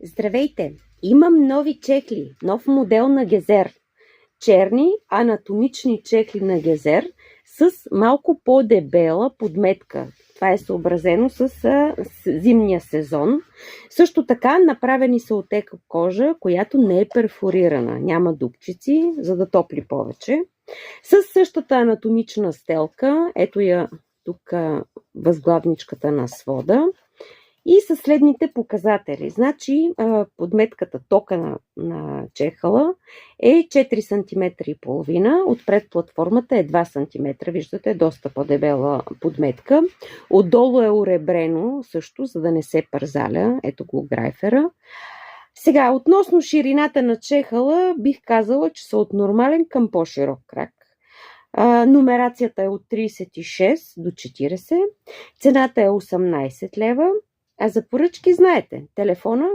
Здравейте! Имам нови чехли, нов модел на Гезер. Черни анатомични чехли на Гезер с малко по-дебела подметка. Това е съобразено с зимния сезон. Също така направени са от еко кожа, която не е перфорирана. Няма дупчици, за да топли повече. С същата анатомична стелка, ето я тук възглавничката на свода. И със следните показатели. Значи подметката, тока на чехъла е 4 см и половина, отпред платформата е 2 см, виждате, доста по-дебела подметка. Отдолу е оребрено също, за да не се парзаля, ето го грайфера. Сега, относно ширината на чехъла, бих казала, че са от нормален към по-широк крак. Номерацията е от 36 до 40, цената е 18 лева. А за поръчки знаете, телефона